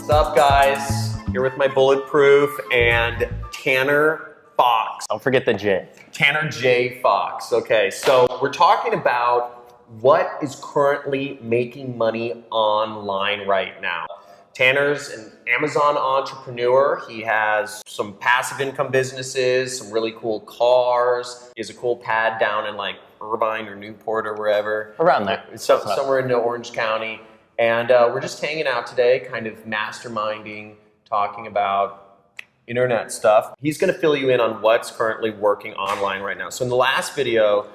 What's up, guys? Here with my Bulletproof and Tanner Fox. Don't forget the J. Tanner J. Fox. Okay, so we're talking about what is currently making money online right now. Tanner's an Amazon entrepreneur. He has some passive income businesses, some really cool cars. He has a cool pad down in like Irvine or Newport or wherever. Around there. Somewhere in Orange County. And we're just hanging out today, kind of masterminding, talking about internet stuff. He's going to fill you in on what's currently working online right now. So in the last video,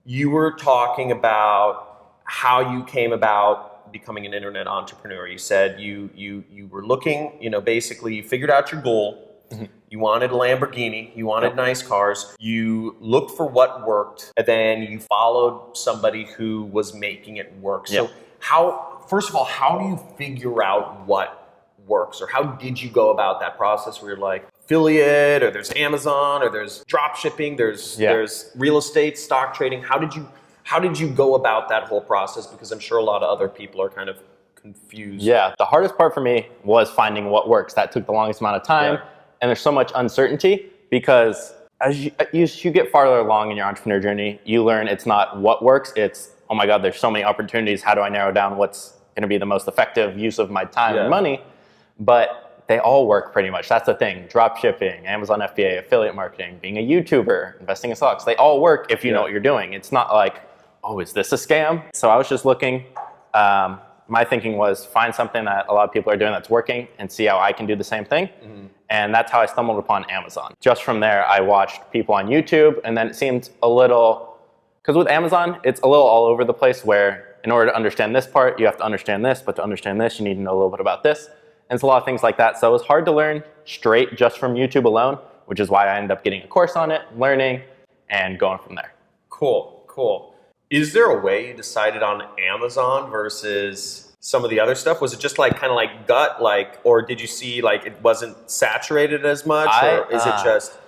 you were talking about how you came about becoming an internet entrepreneur. You said you were looking, basically you figured out your goal. Mm-hmm. You wanted a Lamborghini, you wanted nice cars, you looked for what worked, and then you followed somebody who was making it work. So first of all, how do you figure out what works, or how did you go about that process where you're like affiliate, or there's Amazon, or there's drop shipping, there's real estate, stock trading? How did you go about that whole process? Because I'm sure a lot of other people are kind of confused. Yeah, the hardest part for me was finding what works. That took the longest amount of time. Yeah. And there's so much uncertainty because as you get farther along in your entrepreneur journey, you learn it's not what works, it's, oh my God, there's so many opportunities. How do I narrow down what's going to be the most effective use of my time and money? But they all work pretty much. That's the thing. Drop shipping, Amazon FBA, affiliate marketing, being a YouTuber, investing in stocks. They all work if you know what you're doing. It's not like, oh, is this a scam? So I was just looking. My thinking was find something that a lot of people are doing that's working and see how I can do the same thing. Mm-hmm. And that's how I stumbled upon Amazon. Just from there, I watched people on YouTube, and then it seemed a little, because with Amazon, it's a little all over the place where in order to understand this part, you have to understand this, but to understand this, you need to know a little bit about this. And it's a lot of things like that. So it was hard to learn straight just from YouTube alone, which is why I ended up getting a course on it, learning, and going from there. Cool. Is there a way you decided on Amazon versus some of the other stuff? Was it just like kind of like gut, or did you see like it wasn't saturated as much, or is it just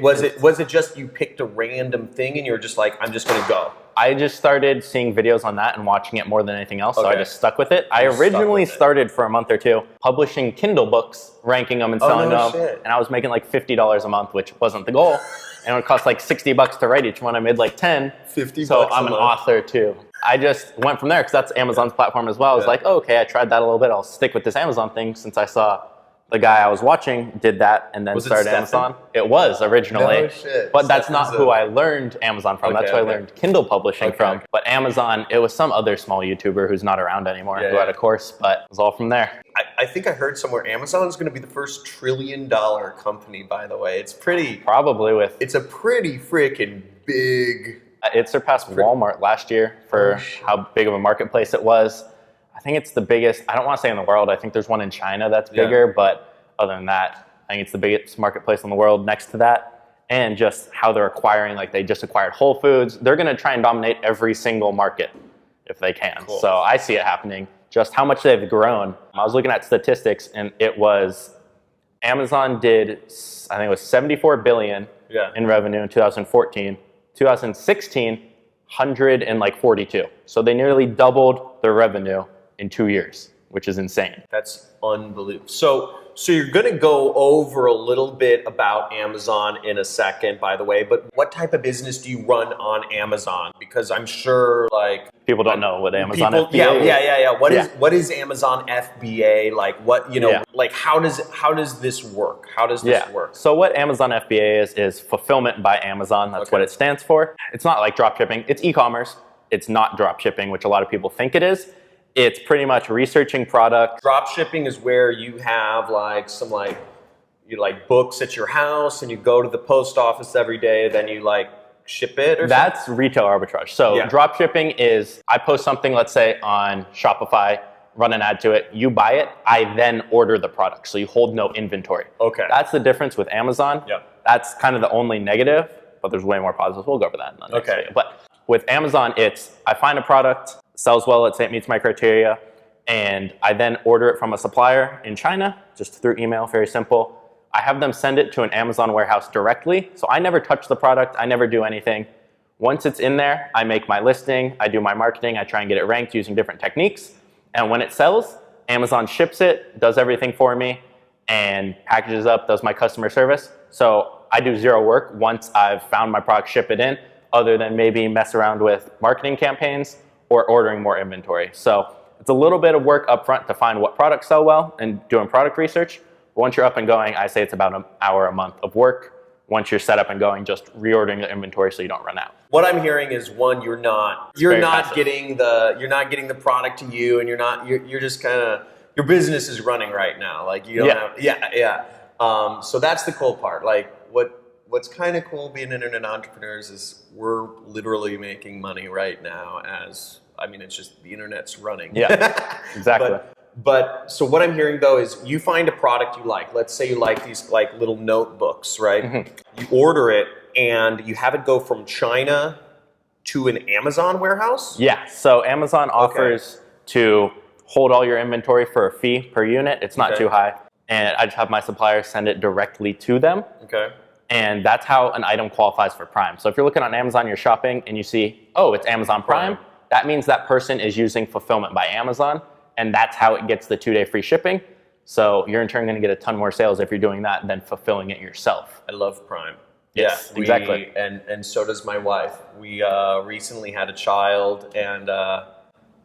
was it just you picked a random thing and you were just like, I'm just gonna go? I just started seeing videos on that and watching it more than anything else, so I just stuck with it. I originally started for a month or two publishing Kindle books, ranking them and selling them, and I was making like $50 a month, which wasn't the goal. And it would cost like $60 to write each one. I made like 10. 50 so bucks I'm an author too. I just went from there because that's Amazon's platform as well. I was like, oh, okay, I tried that a little bit. I'll stick with this Amazon thing since I saw the guy I was watching did that and then started Amazon. It was originally, but that's not who I learned Amazon from. That's who I learned Kindle publishing from. But Amazon, it was some other small YouTuber who's not around anymore who had a course, but it was all from there. I think I heard somewhere Amazon is going to be the first $1 trillion company, by the way. It's pretty... It's a pretty freaking big... It surpassed Walmart last year for how big of a marketplace it was. I think it's the biggest, I don't want to say in the world, I think there's one in China that's bigger, but other than that, I think it's the biggest marketplace in the world next to that. And just how they're acquiring, like they just acquired Whole Foods. They're going to try and dominate every single market if they can. Cool. So I see it happening. Just how much they've grown. I was looking at statistics and it was, Amazon did, I think it was 74 billion in revenue in 2014. 2016, 142. So they nearly doubled their revenue in 2 years, which is insane. That's unbelievable. So you're going to go over a little bit about Amazon in a second, by the way, but what type of business do you run on Amazon? Because I'm sure like... People don't know what Amazon FBA is. Yeah. What is Amazon FBA? Like what, like how does this work? How does this work? So what Amazon FBA is fulfillment by Amazon. That's what it stands for. It's not like drop shipping. It's e-commerce. It's not drop shipping, which a lot of people think it is. It's pretty much researching product. Drop shipping is where you have like some books at your house and you go to the post office every day, then you like ship it or That's something? Retail arbitrage. So drop shipping is I post something, let's say on Shopify, run an ad to it, you buy it, I then order the product. So you hold no inventory. Okay. That's the difference with Amazon. Yeah. That's kind of the only negative, but there's way more positives. We'll go over that in the next video. But with Amazon, it's I find a product, sells well, let's say it meets my criteria, and I then order it from a supplier in China, just through email, very simple. I have them send it to an Amazon warehouse directly, so I never touch the product, I never do anything. Once it's in there, I make my listing, I do my marketing, I try and get it ranked using different techniques, and when it sells, Amazon ships it, does everything for me, and packages up, does my customer service. So I do zero work once I've found my product, ship it in, other than maybe mess around with marketing campaigns or ordering more inventory. So it's a little bit of work up front to find what products sell well and doing product research. But once you're up and going, I say it's about an hour a month of work. Once you're set up and going, just reordering the inventory so you don't run out. What I'm hearing is, one, you're not getting the product to you, and you're just kind of, your business is running right now. Like you don't have, so that's the cool part. Like what's kind of cool being internet entrepreneurs is we're literally making money right now. It's just the internet's running. Yeah, exactly. But so what I'm hearing though is you find a product you like. Let's say you like these like little notebooks, right? Mm-hmm. You order it and you have it go from China to an Amazon warehouse? Yeah, so Amazon offers to hold all your inventory for a fee per unit. It's not too high. And I just have my supplier send it directly to them. Okay. And that's how an item qualifies for Prime. So if you're looking on Amazon, you're shopping and you see, oh, it's Amazon Prime, that means that person is using fulfillment by Amazon. And that's how it gets the 2-day free shipping. So you're in turn going to get a ton more sales if you're doing that than fulfilling it yourself. I love Prime. Yes, exactly. And so does my wife. We recently had a child, and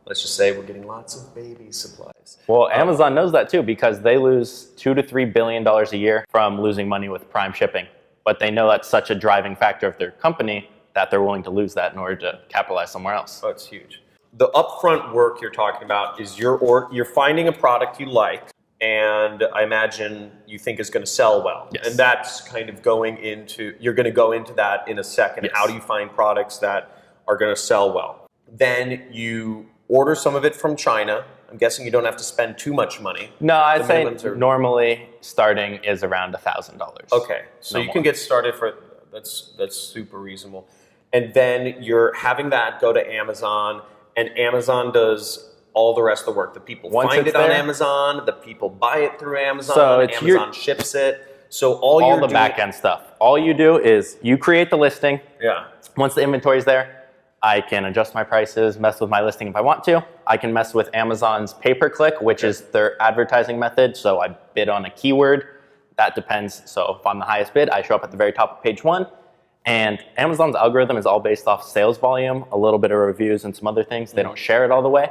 let's just say we're getting lots of baby supplies. Well, Amazon knows that too, because they lose $2 to $3 billion a year from losing money with Prime shipping. But they know that's such a driving factor of their company that they're willing to lose that in order to capitalize somewhere else. Oh, it's huge. The upfront work you're talking about is you're finding a product you like, and I imagine you think is going to sell well. Yes. And that's kind of you're going to go into that in a second. Yes. How do you find products that are going to sell well? Then you order some of it from China. I'm guessing you don't have to spend too much money. No, I'd say normally starting is around $1,000. Okay, so you can get started that's super reasonable. And then you're having that go to Amazon, and Amazon does all the rest of the work. The people find it on Amazon, the people buy it through Amazon, so Amazon ships it. So all the back end stuff. All you do is you create the listing. Yeah. Once the inventory is there, I can adjust my prices, mess with my listing if I want to. I can mess with Amazon's pay-per-click, which is their advertising method. So I bid on a keyword. That depends. So if I'm the highest bid, I show up at the very top of page 1. And Amazon's algorithm is all based off sales volume, a little bit of reviews and some other things. They don't share it all the way.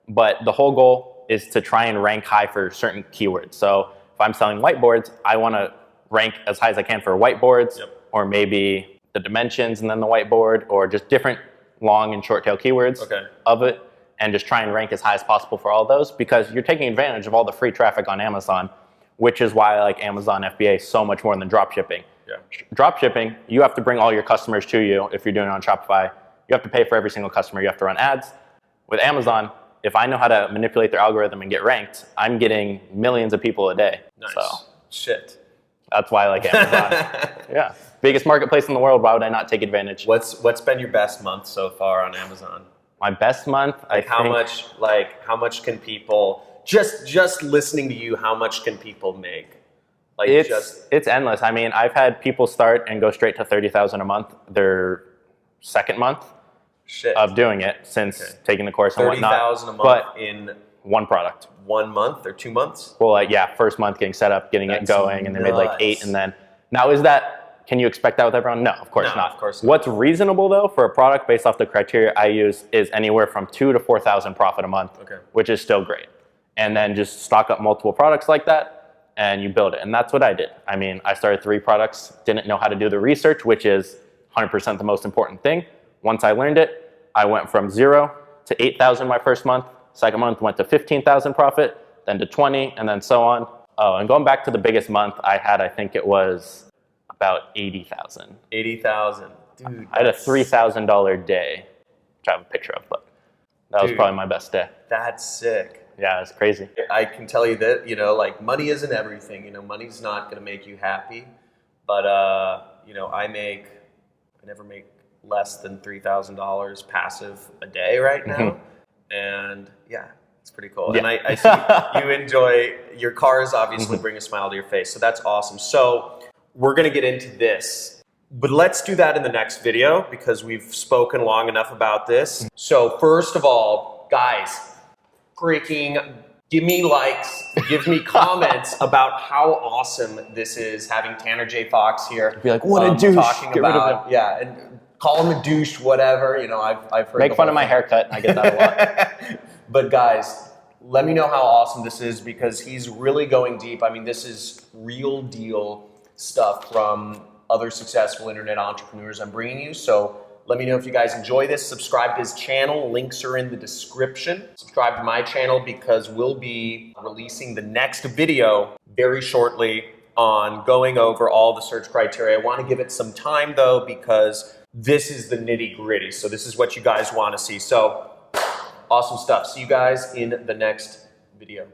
But the whole goal is to try and rank high for certain keywords. So if I'm selling whiteboards, I want to rank as high as I can for whiteboards, or maybe the dimensions and then the whiteboard, or just different long and short tail keywords of it, and just try and rank as high as possible for all those, because you're taking advantage of all the free traffic on Amazon, which is why I like Amazon FBA so much more than drop shipping. Yeah. Drop shipping, you have to bring all your customers to you. If you're doing it on Shopify, you have to pay for every single customer. You have to run ads. With Amazon, if I know how to manipulate their algorithm and get ranked, I'm getting millions of people a day. Nice. So shit. That's why I like Amazon. Yeah. Biggest marketplace in the world. Why would I not take advantage? What's been your best month so far on Amazon? My best month, how much can people just listening to you, how much can people make? Like it's endless. I mean, I've had people start and go straight to $30,000 a month their second month of doing it since taking the course and whatnot. $30,000 a month in one product. 1 month or 2 months? Well, first month getting set up, getting it going, and they made like 8, and then now can you expect that with everyone? No, of course not. Of course not. What's reasonable though for a product based off the criteria I use is anywhere from $2,000 to $4,000 profit a month, which is still great. And then just stock up multiple products like that, and you build it. And that's what I did. I mean, I started 3 products, didn't know how to do the research, which is 100% the most important thing. Once I learned it, I went from 0 to 8,000 my first month. Second month went to 15,000 profit, then to 20, and then so on. Oh, and going back to the biggest month I had, I think it was about 80,000. 80,000, dude. I had a $3,000 day, which I have a picture of, but that was probably my best day. That's sick. Yeah, it's crazy. I can tell you that, like money isn't everything. Money's not going to make you happy, but I never make less than $3,000 passive a day right now, and it's pretty cool. Yeah. And I see you enjoy your cars. Obviously, bring a smile to your face, so that's awesome. So we're going to get into this, but let's do that in the next video because we've spoken long enough about this. So first of all, guys, freaking give me likes, give me comments about how awesome this is having Tanner J. Fox here. Be like, what a douche. Talking Get rid of about, yeah, and call him a douche, whatever. You know, I've heard. Make fun of my haircut. I get that a lot. But guys, let me know how awesome this is because he's really going deep. I mean, this is real deal stuff from other successful internet entrepreneurs I'm bringing you. So let me know if you guys enjoy this. Subscribe to his channel. Links are in the description. Subscribe to my channel because we'll be releasing the next video very shortly on going over all the search criteria. I want to give it some time though because this is the nitty gritty. So this is what you guys want to see. So awesome stuff. See you guys in the next video.